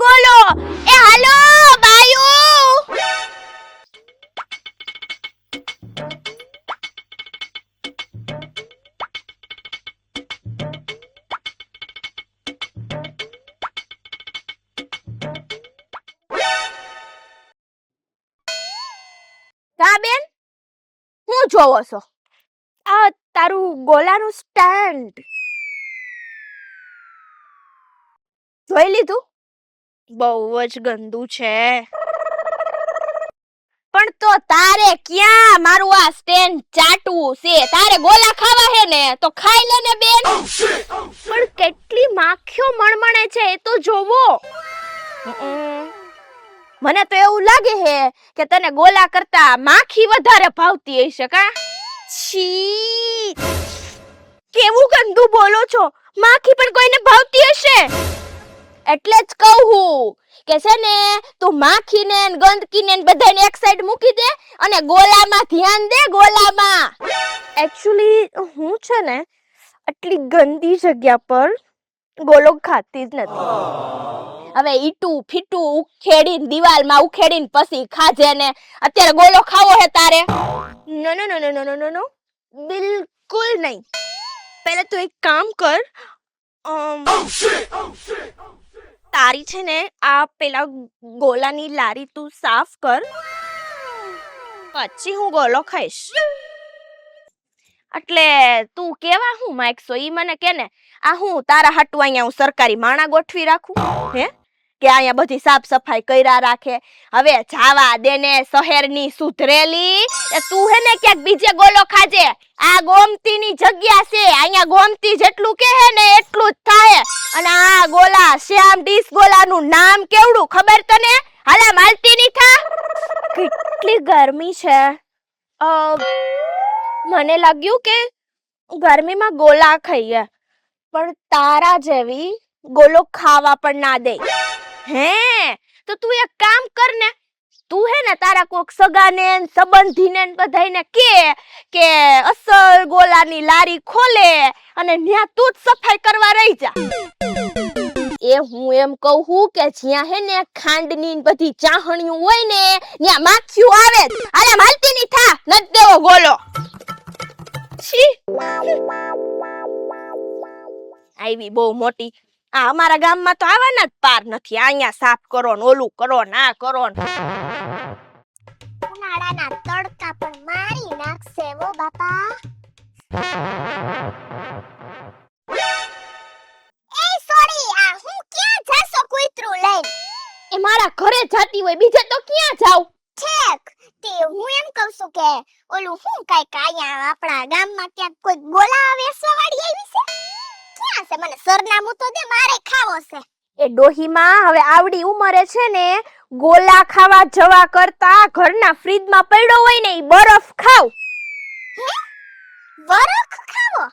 ગોલો. એ હાલો બાયુ. કા બેન, હું જોવો છો? આ તારું ગોલાનું સ્ટેન્ડ જોઈ લીધું? બહુ જ ગંદુ છે. પણ તો તારે ક્યાં મારું આ સ્ટેન્ડ ચાટવું છે? તારે ગોલા ખાવા હે ને તો ખાઈ લે ને બેન. પણ કેટલી માખીઓ મણમણે છે એ તો જોવો. મને તો એવું લાગે હે કે તને ગોલા કરતા માખી વધારે ભાવતી હશે કા? છી, કેવું ગંદુ બોલો છો. માખી પણ કોઈને ભાવતી હશે? એટલે જ કહું હું કે છે ને તું માખીને ગંદકીને બધાને એક સાઈડ મૂકી દે અને ગોલામાં ધ્યાન દે, ગોલામાં. એક્ચ્યુઅલી હું છે ને આટલી ગંદી જગ્યા પર ગોલો ખાતી જ નથી. હવે ઈટું ફીટું ઉખેડીને દિવાલમાં ઉખેડીને પછી ખાજે ને અત્યારે ગોલો ખાવો હે તારે? નો નો નો નો નો નો નો, બિલકુલ નહીં. પહેલા તું એક કામ કર, તારી છે ને આ પેલા ગોલાની લારી તું સાફ કર, પછી હું ગોલો ખાઈશ. એટલે તું કેવા હું માંગશો ઈ મને કે ને. આ હું તારા હાટુ અહીંયા હું સરકારી માણા ગોઠવી રાખું હે કે અહીંયા બધી સાફ સફાઈ કર્યા રાખે? હવે જાવા દે ને શહેરની સુધરેલી. એ તું હે ને ક્યાંક બીજે ગોલો ખાજે. આ ગોમતીની જગ્યા છે, અહીંયા ગોમતી જેટલું કહે ને એટલું જ થાય. અને આ ગોલા શ્યામ ડીશ ગોલાનું નામ કેવડું ખબર તને? હાલે માલતી ની થા. કેટલી ગરમી છે. મને લાગ્યું કે ગરમીમાં ગોલા ખાઈએ, પણ તારા જેવી ગોલો ખાવા પણ ના દે. હે તો તું એક કામ કર ને, તું હે ને તારા કોક સગાને સંબંધીને બધાઈને કે અસલ ગોલાની લારી ખોલે અને ન્યા તું જ સફાઈ કરવા રહી જા. એ હું એમ કહું હું કે જ્યાં હે ને ખાંડની બધી ચાહણીઓ હોય ને ન્યા માખીઓ આવે. અરે માલતી ની થા, નત દેવો ગોલો. છી, આવી બહુ મોટી. આ અમારા ગામમાં તો આવવાના જ પાર નથી. અહીંયા સાફ કરો ને ઓલું કરો ને આ કરો ને. ઉનાળાના તડકા પણ મારી નાખશે વો બાપા. એ સોરી, આ હું ક્યાં જાસો કૂતરું લઈને? એ મારા ઘરે જાતી હોય, બીજે તો ક્યાં જાવ? ઠેક, તે હું એમ કહું છું કે ઓલું હું કાઈ કાયા આપણા ગામમાં ક્યાંક કોઈ ગોલા વેચવા વાળી આવી છે? ક્યાં છે? મને સરનામું તો દે, મારે ખાવો છે. એ ડોહીમાં હવે આવડી ઉંમરે છે ને ગોલા ખાવા જવા કરતા ઘરના ફ્રીજમાં પડ્યો હોય ને ઈ બરફ ખાવ. હે? બરફ ખાવો?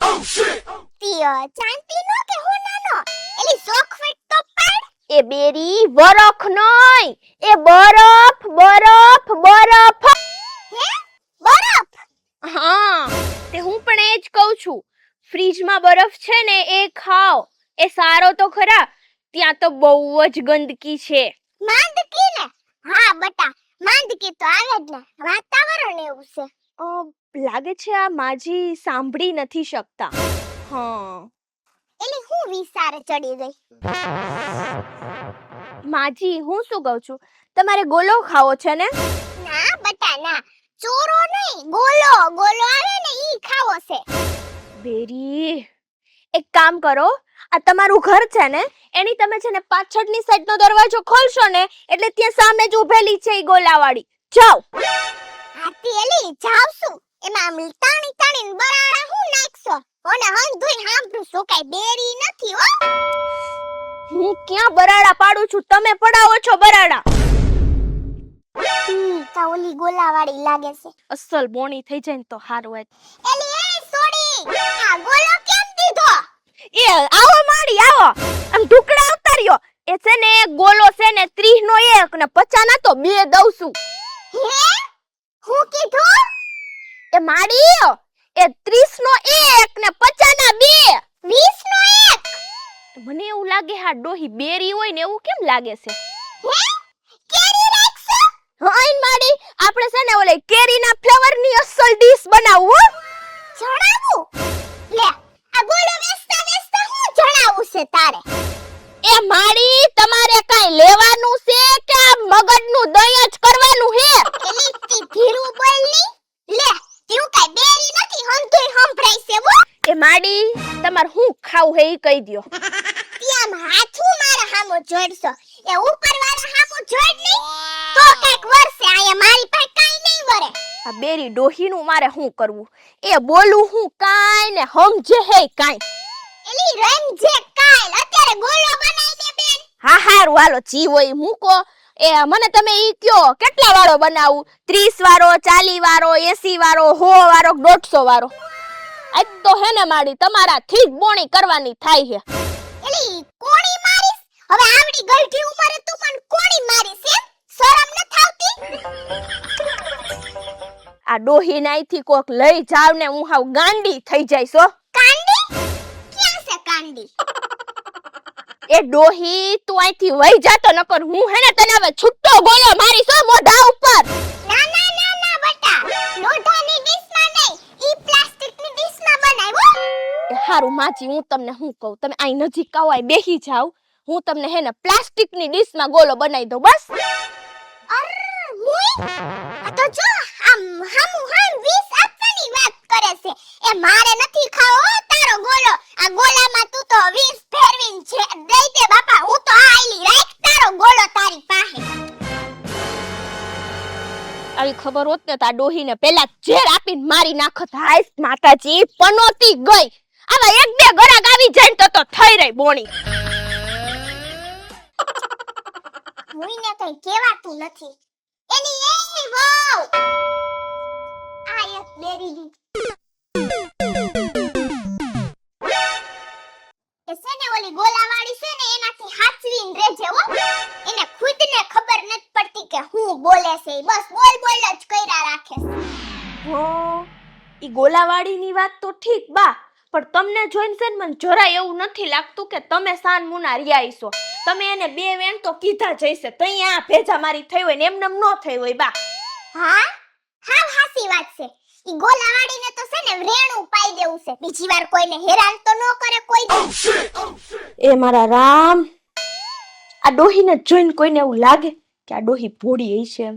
તીય ચાંદી નો કે હોનાનો? એલી ચોકલેટ તો પાડ. એ બેરી વરખ નોય, એ બરફ બરફ બરફ. હે? બરફ? હા, તે હું પણ એ જ કહું છું. ફ્રીજમાં બરફ છે ને એ ખાઓ, એ સારો તો ખરા. ત્યાં તો બહુ જ ગંદકી છે. માંદકી ને? હા બટા, માંદકી તો આવે જ ને, વાતાવરણ એવું છે. લાગે છે આ માજી સાંભળી નથી શકતા. હા, એલી હું વિચારે ચડી ગઈ. માજી હું શું કહું છું, તમારે ગોલો ખાવો છે ને? ના બટા ના, ચોરો નહીં, ગોલો ગોલો આવે ને ઈ ખાવો છે. બેરી એક કામ કરો, આ તમારું ઘર છે ને એની તમે છે ને પાછળની સાઈડનો દરવાજો ખોલશો ને એટલે ત્યાં સામે જ ઊભેલી છે ઈ ગોલાવાળી. જાઓ. હાથી એલી જાવશું, એમાં આમ તાણી તાણીને બરાડા હું નાખશો? ઓને હંગ ધોઈને હાંભળું છું કાઈ બેરી નથી હો. હું ક્યાં બરાડા પાડું છું, તમે પડાવો છો બરાડા. તા ઓલી ગોલાવાળી લાગે છે. અસલ બોણી થઈ જાય ને તો હારું હોય. એલી એ સોડી, આ ગોલો કેમ દીધો? એ આવો માડી આવો, આમ ઢુકડા ઉતાર્યો. એ છે ને ગોલો છે ને 30 નો 1 ને 50 ના તો 2 દઉં છું. હે? હું કીધું? એ માડી એ 30 નો 1 ને 50 ના 2. 20 નો 1. મને એવું લાગે હા ડોહી બેરી હોય ને એવું કેમ લાગે છે? હે કેરી રાખશો? હા માડી આપણે છે ને ઓલે કેરીના ફ્લેવરની અસલ ડીશ બનાવું હો. જણાવું લે આ ગોળો વેચતા વેચતા હું જણાવું છે તારે? એ માડી તમારે કાઈ લેવાનું છે કે આ મગજનું દહીં જ કરવાનું હે? એલી તી ધીરું બોલની લે તું કાઈ બેરી નથી હંધુય સંભળાય છે હો. એ માડી તમાર હું ખાવું હે ઈ કહી દ્યો. ત્યાં હાથું મારા હામો જોડશો એ ઉપરવાળા હામો જોડ નહીં તો કાઈક વરસે આયા મારી પાસે કાઈ નહીં વરે. આ બેરી ડોહીનું મારે શું કરવું? એ બોલું હું કાઈ ને સમજે હે કાઈ. એલી રંજે કાલ અત્યારે ગોળો બનાવી દે બેન. હા હારું હાલો જી હોય ઈ મૂકો. એ મને તમે ઈ કયો કેટલા વાળો બનાવું? 30 વાળો, 40 વાળો, 80 વાળો, 100 વાળો, 150 વાળો? આજ તો હે ને માડી તમારાથી જ બોણી કરવાની થાય છે. એલી કોણી મારીસ? હવે આવડી ગલઠી ઉંમરે તું મને કોણી મારીસ એમ? શરમ ન થાવતી? આ ડોહી નાઈથી કોક લઈ જાવ ને હું હાવ ગાંડી થઈ જઈશ હો. કાંડી? ક્યાં છે કાંડી? એ ડોહી તું અહીંથી વઈ જાતો નકર હું હે ને તને હવે છૂટો ગોળો મારીશ હો મોઢા ઉપર. ના ના ના ના બટા લોઢાની ડીશમાં નહીં ઈ પ્લાસ્ટિકની ડીશમાં બનાવ્યો. એ હારું માજી હું તમને શું કહું તમે અહીં નજીક આવો અહીં બેસી જાવ હું તમને હે ને પ્લાસ્ટિકની ડીશમાં ગોળો બનાવી દઉં બસ. અર મુઈ આ તો જો આમ હામુ હામ 20 આપવાની વાત કરે છે. એ મારે નથી ખાવો તારો ગોળો. આ ગોળામાં તું તો 20 ફેરવીન છે દઈ દે બાપા હું તો આઈલી રાખ તારો ગોળો તારી પાસે. આવી ખબર હોત ને તો આ ડોહીને પેલા ઝેર આપીને મારી નાખત. હાય માતાજી પનોતી ગઈ. આવા એક બે ગરાક આવી જાય ને તો થઈ રહી બોણી. મુઈને કઈ કહેવાતું નથી. એની એ વહુ આ એક બેરી એ છે ને ઓલી ગોલાવાળી છે ને એનાથી હાચવીન રહેજે હો. એને ખુદને ખબર નથી પડતી કે હું બોલે છે બસ બોલ બોલ જ કર્યા રાખે છે. હો ઈ ગોલાવાડીની વાત તો ઠીક બા પણ તમને જોઈને છે ને મને જરાય એવું નથી લાગતું કે તમે સાન મુના રિયા છો. તમે એને બે વેણ તો કીધા જઈશે તઈ આ ભેજા મારી થઈ હોય ને એમનેમ નો થઈ હોય બા. હા હા હાસી વાત છે. ઈ ગોલાવાડીને તો છે ને રેણું પાઈ દેવું છે. બીજી વાર કોઈને હેરાન તો ન કરે કોઈ દી. એ મારા રામ આ ડોહીને જોઈને કોઈને એવું લાગે કે આ ડોહી ભોળી હશે એમ.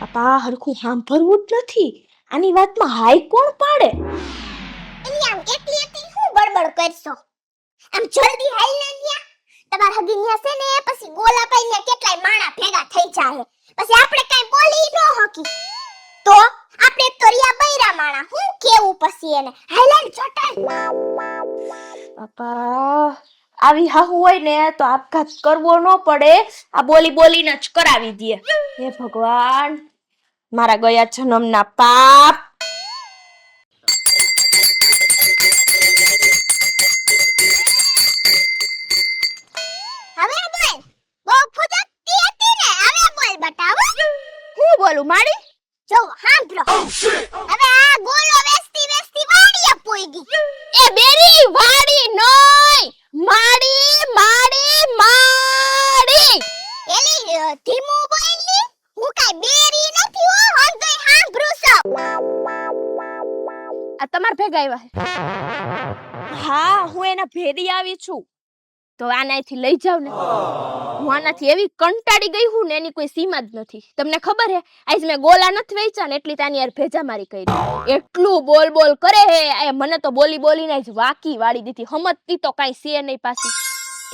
બાપા હરખું સાંભળવું જ નથી. આની વાતમાં હાય કોણ પાડે? એલી આમ એકલી એકલી હું બડબડ કરશો? આમ જલ્દી હાલ ને ન્યા. તમાર હગી ન્યા છે ને પછી ગોલા પાઈ ને કેટલાય માણા ભેગા થઈ જાય. પછી આપણે કાઈ બોલી ન હકી. તો આપણે તો રિયા બૈરા માણા હું કેવું પછી એને હાઈલાઈટ ચોટાડ. બાપા આવી હાહુ હોય ને તો આપઘાત કરવો ન પડે. આ બોલી બોલીને જ કરાવી દે. હે ભગવાન મારા ગયા જન્મના પાપ. હવે બોલ બહુ ફુદકતી હતી ને હવે બોલ બટાવો. હું બોલું માડી? જો સાંભળો હવે આ ગોલો વેચતી વેચતી વાડીએ પોઈગી. એ બેરી વાડી નોય માડી માડી માડી. એલી ધીમું બોલની હું કાઈ બેરી નથી હો હંધોય સાંભળું છું. આ તમાર ભેગા આવ્યા છે? હા હું એના ભેરી આવી છું તો આનાથી લઈ જાવ ને. હું આનાથી એવી કંટાળી ગઈ હું ને એની કોઈ સીમા જ નથી. તમને ખબર હે આજ મેં ગોલા નથી વેચ્યા ને એટલી તાની યાર ભેજા મારી કરી. એટલું બોલ બોલ કરે હે એ મને તો બોલી બોલીને જ વાકી વાળી દીધી. હમજતી તો કાઈ છે નહીં પાછી.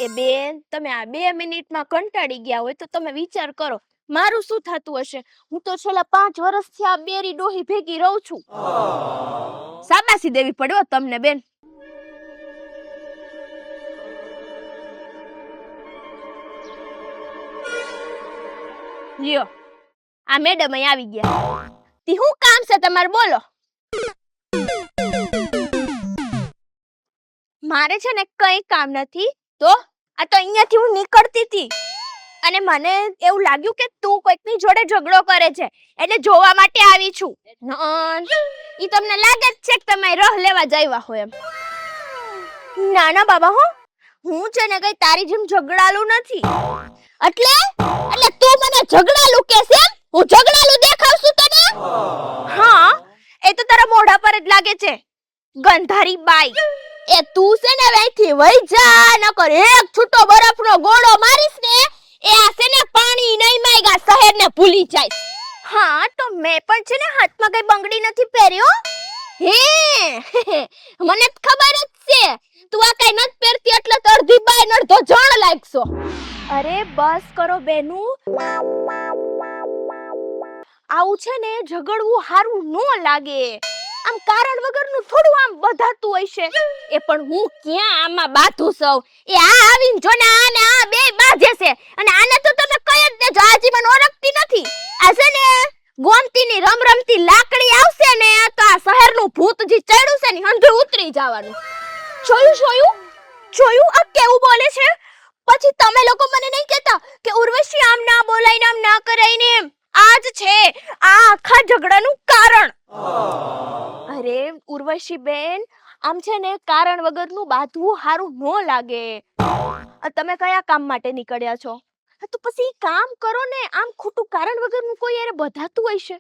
એ બેન તમે આ 2 મિનિટમાં કંટાળી ગયા હોય તો તમે વિચાર કરો મારું શું થતું હશે. હું તો છેલ્લા 5 વર્ષથી આ બેરી ડોહી ભેગી રહું છું. શાબાશી દેવી પડ્યો તમને બેન. લ્યો આ મેડમ અહીં આવી ગયા. તી શું કામ છે તમારે બોલો? મારે છે ને કઈ કામ નથી તો આ તો અહીંયાથી હું નીકળતી હતી અને મને એવું લાગ્યું કે તું કોઈકની જોડે ઝઘડો કરે છે એટલે જોવા માટે આવી છું. ઈ તમને લાગે જ છે કે તમે રહ લેવા જાવ્યા હોય એમ. ના ના બાબા હો હું છે ને કઈ તારી જેમ ઝઘડાલું નથી. એટલે તું મને ઝઘડાલું કહેશે? હું ઝઘડાલું દેખાવશું તને? હા, એ તો તારા મોઢા પર જ લાગે છે, ગંધારી બાઈ. એ તું છે ને અહીંથી વઈ જા, નકર એક છૂટો બરફનો ગોળો મારીશ ને એ આ છે ને પાણી નહીં માયગા શહેરને ભૂલી જાય. હા, તો મેં પણ છે ને હાથમાં કઈ બંગડી નથી પહેર્યો. હે મને જ ખબર જ છે, તું આ કઈ નથી પહેરતી એટલે તો અડધી બાઈ ને અડધો જણ લાગશો. અરે બસ કરો બેનુ, આવું છે ને ઝઘડવું હારું નો લાગે. આમ કારણ વગરનું થોડું આમ બધાતું હોય છે. એ પણ હું ક્યાં આમાં બાધું સૌ. એ આ આવીને જો ને આ ને આ બે બાજે છે અને આને તો તમે કઈ જ દેજો, આજી મને ઓળખતી નથી. આ છે ને ગોમતીની રમરમતી લાકડી આવશે ને તો આ શહેરનું ભૂત જે ચડ્યું છે ને હંધે ઉતરી જવાનું. જોયું આ કેવું બોલે છે? પછી તમે લોકો મને નહીં કહેતા કે ઉર્વશી આમ ના બોલાય ને આમ ના કરાય ને એમ. આજ છે આ આખા ઝઘડાનું કારણ. અરે ઉર્વશી બેન, આમ છે ને કારણ વગરનું બાંધવું હારું નો લાગે. તમે કયા કામ માટે નીકળ્યા છો? તો પછી કામ કરો ને, આમ ખોટું કારણ વગરનું કોઈ યાર બધાતું હોય છે.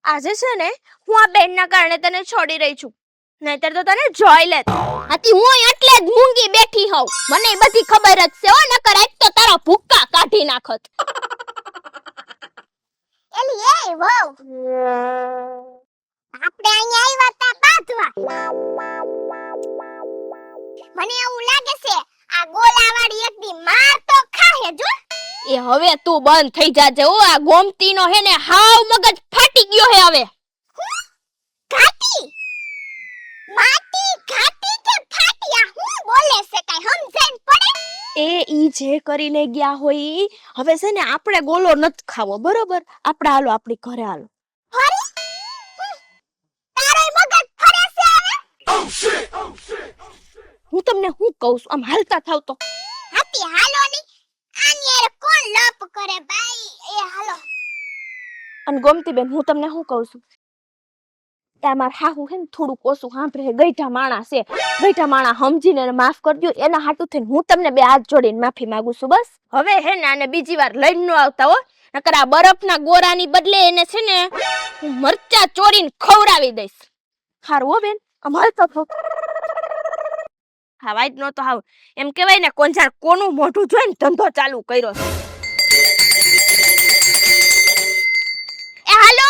આજે છે ને હું આ બેનના કારણે તને છોડી રહી છું, નહીતર તો તને જોઈ લેત. આથી હું એટલે જ મૂંગી બેઠી હોઉં, મને બધી ખબર જ છે. ઓ નકર આજ તો તારા ભૂક્કા કાઢી નાખત. એલી એ વહુ, આપણે અહીંયા આવ્યા તા બાંધવા. મને એવું લાગે છે આ ગોલાવાળી એકદી માર તો ખાહે જો. એ હવે તું બંધ થઈ જાજે. ઓ આ ગોમતીનો હે ને હાવ મગજ ફાટી ગયો હે હવે. ઘાટી માટી ઘાટી કે ફાટિયા હું બોલે છે કઈ સમજણ પડે? એ ઈ જે કરીને ગયા હોય ઈ. હવે છે ને આપણે ગોલો નથી ખાવો, બરોબર? આપણે હાલો આપણી ઘરે હાલો. ફરી તારે મગજ ફરે છે હવે? હું તમને હું કહું છું, આમ હાલતા થાવ તો. હાથી હાલો ની, આની યાર કોણ લપ કરે ભાઈ? એ હાલો. અને ગોમતી બેન, હું તમને શું કહું છું, એ માર હાહુ હે ને થોડું ઓછું સાંભળે. ગઈઢા માણસ છે, ગઈઢા માણસ સમજીને એને માફ કરજો. એના હાટુ થઈને હું તમને બે હાથ જોડીને માફી માંગુ છું. બસ હવે હે ને આને બીજી વાર લઈને ન આવતા હો, નકર આ બરફના ગોરાની બદલે એને છે ને હું મરચા ચોરીને ખવડાવી દઈશ. હારું હો બેન, આમ હાલતો થો. હા વાઈટ નો તો હાવ એમ કહેવાય ને કોંજાર કોનું મોઢું જોઈને ધંધો ચાલુ કર્યો છે. એ હાલો